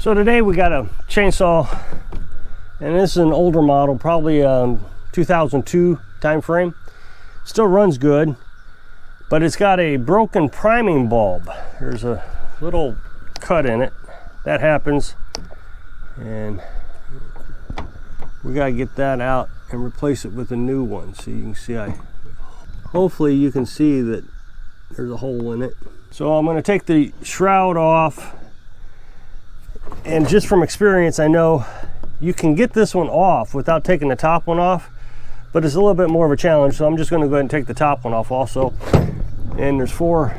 So today we got a chainsaw, and this is an older model, probably 2002 time frame. Still runs good, but it's got a broken priming bulb. There's a little cut in it. That happens, and we gotta get that out and replace it with a new one. So you can see, hopefully you can see that there's a hole in it. So I'm gonna take the shroud off, and just from experience, I know you can get this one off without taking the top one off, but it's a little bit more of a challenge. So I'm just gonna go ahead and take the top one off also. And there's four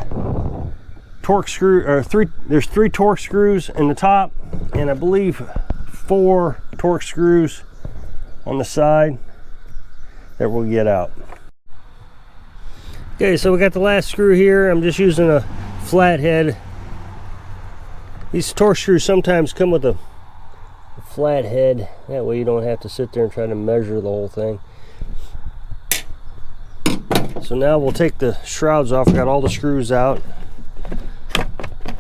torque screw, or there's three torque screws in the top, and I believe 4 torque screws on the side that we'll get out. Okay, so we got the last screw here. I'm just using a flathead. These torque screws sometimes come with a flat head. That way you don't have to sit there and try to measure the whole thing. So now we'll take the shrouds off. We got all the screws out.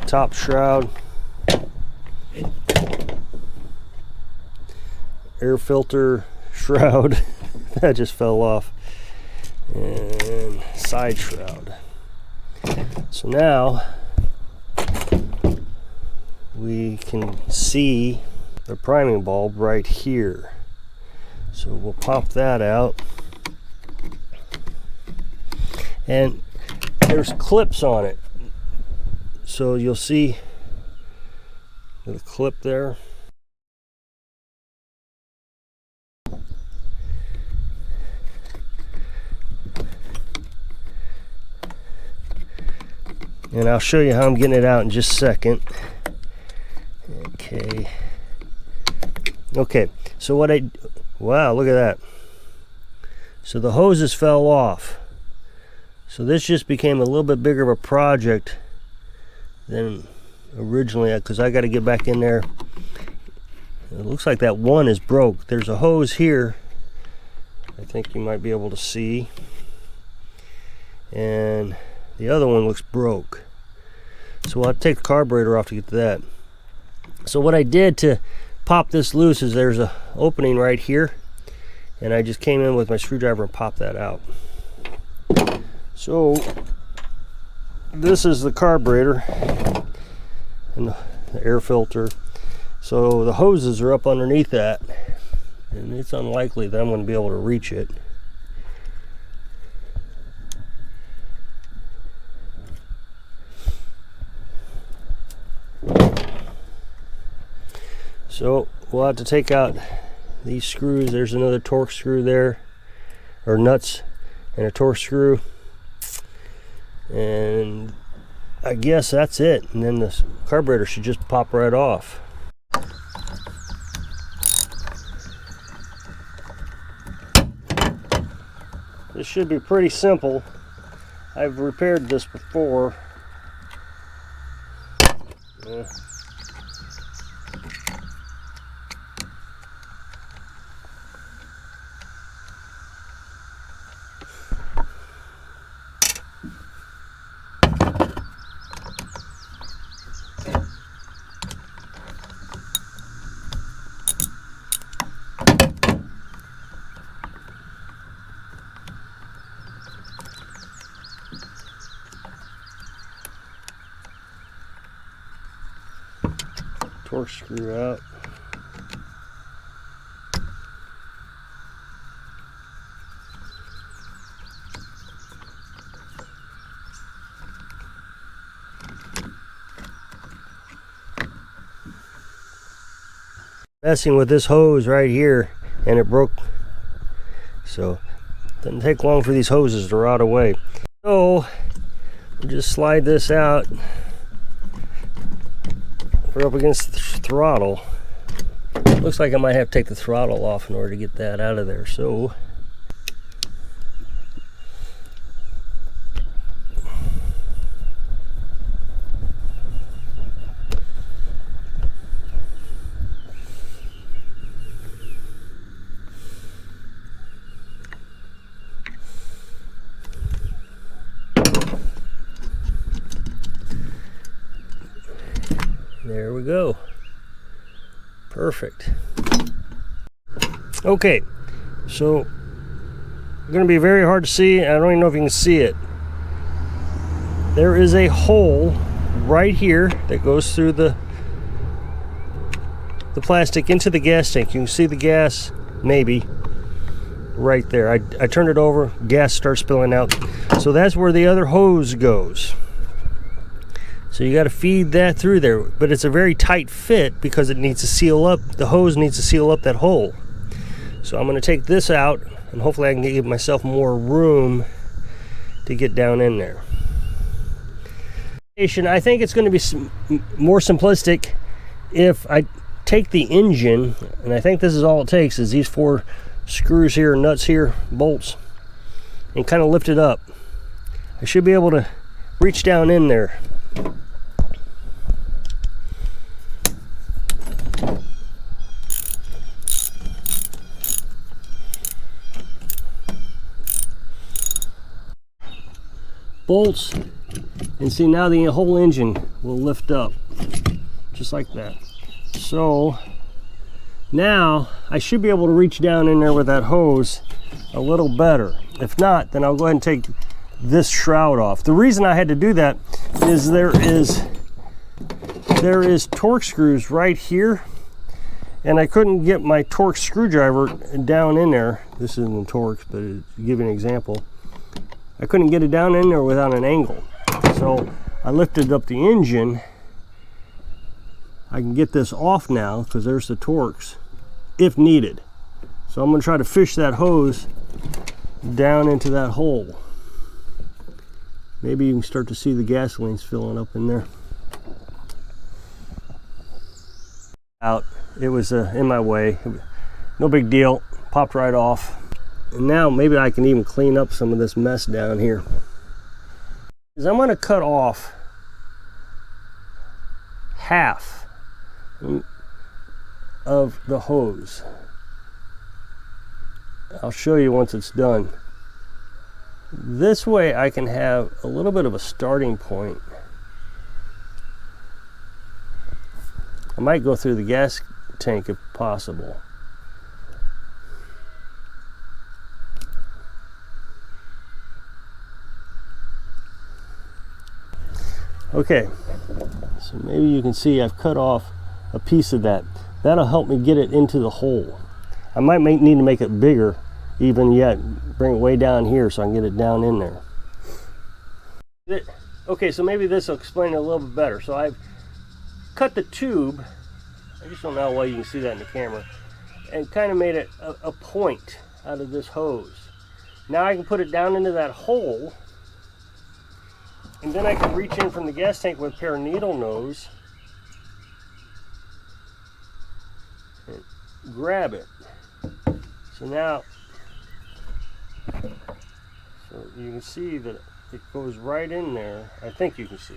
Top shroud, air filter shroud, that just fell off, and side shroud. So now we can see the priming bulb right here. So we'll pop that out, and there's clips on it. So you'll see the clip there. And I'll show you how I'm getting it out in just a second. Okay, so wow, look at that. So the hoses fell off. So this just became a little bit bigger of a project than originally, because I got to get back in there. It looks like that one is broke. There's a hose here, I think you might be able to see, and the other one looks broke. So we'll have to take the carburetor off to get to that. So what I did to pop this loose is there's a opening right here, and I just came in with my screwdriver and popped that out. So this is the carburetor and the air filter. So the hoses are up underneath that, and it's unlikely that I'm going to be able to reach it. So we'll have to take out these screws. There's another torque screw there, or nuts and a torque screw, and I guess that's it. And then the carburetor should just pop right off. This should be pretty simple. I've repaired this before. Torque screw out. Messing with this hose right here, and it broke. So it doesn't take long for these hoses to rot away. So we'll just slide this out. We're up against the throttle. Looks like I might have to take the throttle off in order to get that out of there. So there we go. Perfect. Okay, so going to be very hard to see. I don't even know if you can see it. There is a hole right here that goes through the plastic into the gas tank. You can see the gas, maybe, right there. I turned it over, gas starts spilling out. So that's where the other hose goes. So you got to feed that through there, but it's a very tight fit because it needs to seal up. The hose needs to seal up that hole. So I'm going to take this out, and hopefully I can give myself more room to get down in there. I think it's going to be more simplistic if I take the engine, and I think this is all it takes, is these 4 screws here, nuts here, bolts, and kind of lift it up. I should be able to reach down in there. Bolts, and see, now the whole engine will lift up just like that. So now I should be able to reach down in there with that hose a little better. If not, then I'll go ahead and take this shroud off. The reason I had to do that is there is torque screws right here, and I couldn't get my torque screwdriver down in there. This isn't Torx, but to give you an example, I couldn't get it down in there without an angle. So I lifted up the engine. I can get this off now because there's the Torx if needed. So I'm going to try to fish that hose down into that hole. Maybe you can start to see the gasoline's filling up in there. Out. It was in my way. No big deal. Popped right off. And now maybe I can even clean up some of this mess down here. I'm going to cut off half of the hose. I'll show you once it's done. This way I can have a little bit of a starting point. I might go through the gas tank if possible. Okay, so maybe you can see I've cut off a piece of that. That'll help me get it into the hole. I might need to make it bigger even yet, bring it way down here so I can get it down in there. Okay, so maybe this will explain it a little bit better. So I've cut the tube, I just don't know how well you can see that in the camera, and kind of made it a point out of this hose. Now I can put it down into that hole, and then I can reach in from the gas tank with a pair of needle nose and grab it. So now, so you can see that it goes right in there. I think you can see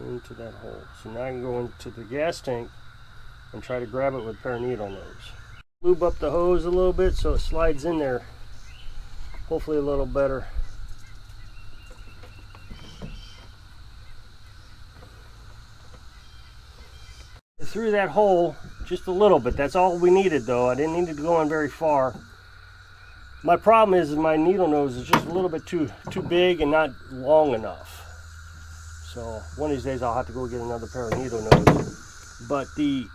into that hole. So now I can go into the gas tank and try to grab it with a pair of needle nose. Lube up the hose a little bit so it slides in there, hopefully a little better. Through that hole just a little bit. That's all we needed though. I didn't need to go in very far. My problem is my needle nose is just a little bit too big and not long enough. So one of these days I'll have to go get another pair of needle nose. But the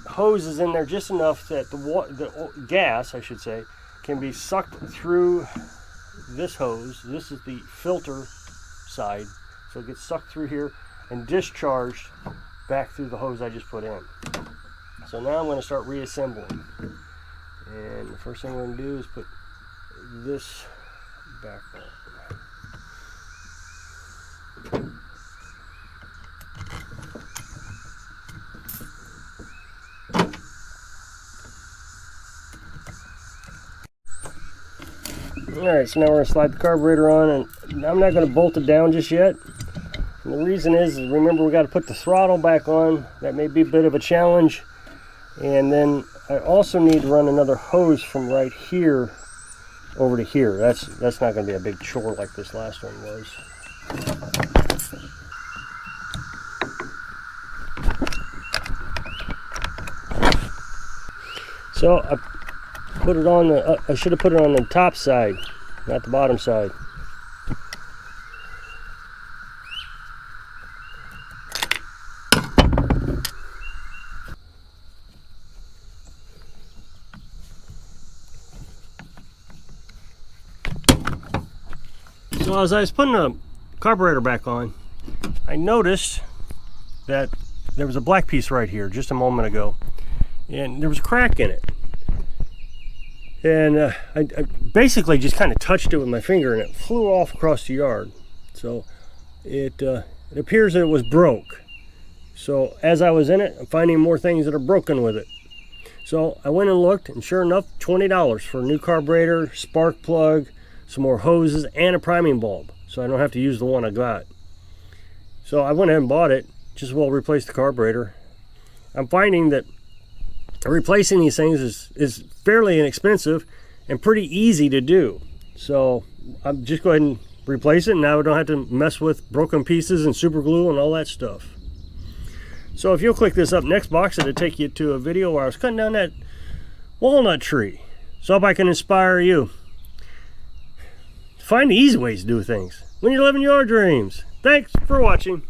hose is in there just enough that the gas, I should say, can be sucked through this hose. This is the filter side. So it gets sucked through here and discharged back through the hose I just put in. So now I'm going to start reassembling. And the first thing we're going to do is put this back on. Alright, so now we're going to slide the carburetor on, and I'm not going to bolt it down just yet. And the reason is remember we got to put the throttle back on. That may be a bit of a challenge. And then I also need to run another hose from right here over to here. That's not going to be a big chore like this last one was. So I put it on the, I should have put it on the top side, not the bottom side. So as I was putting the carburetor back on, I noticed that there was a black piece right here just a moment ago, and there was a crack in it. And I basically just kind of touched it with my finger, and it flew off across the yard. So it appears that it was broke. So as I was in it, I'm finding more things that are broken with it. So I went and looked, and sure enough, $20 for a new carburetor, spark plug, some more hoses, and a priming bulb, so I don't have to use the one I got. So I went ahead and bought it, just as well replace the carburetor. I'm finding that replacing these things is fairly inexpensive and pretty easy to do. So I'm just go ahead and replace it, and now I don't have to mess with broken pieces and super glue and all that stuff. So if you'll click this up next box, it'll take you to a video where I was cutting down that walnut tree. So I hope I can inspire you. Find the easy ways to do things when you're living your dreams. Thanks for watching.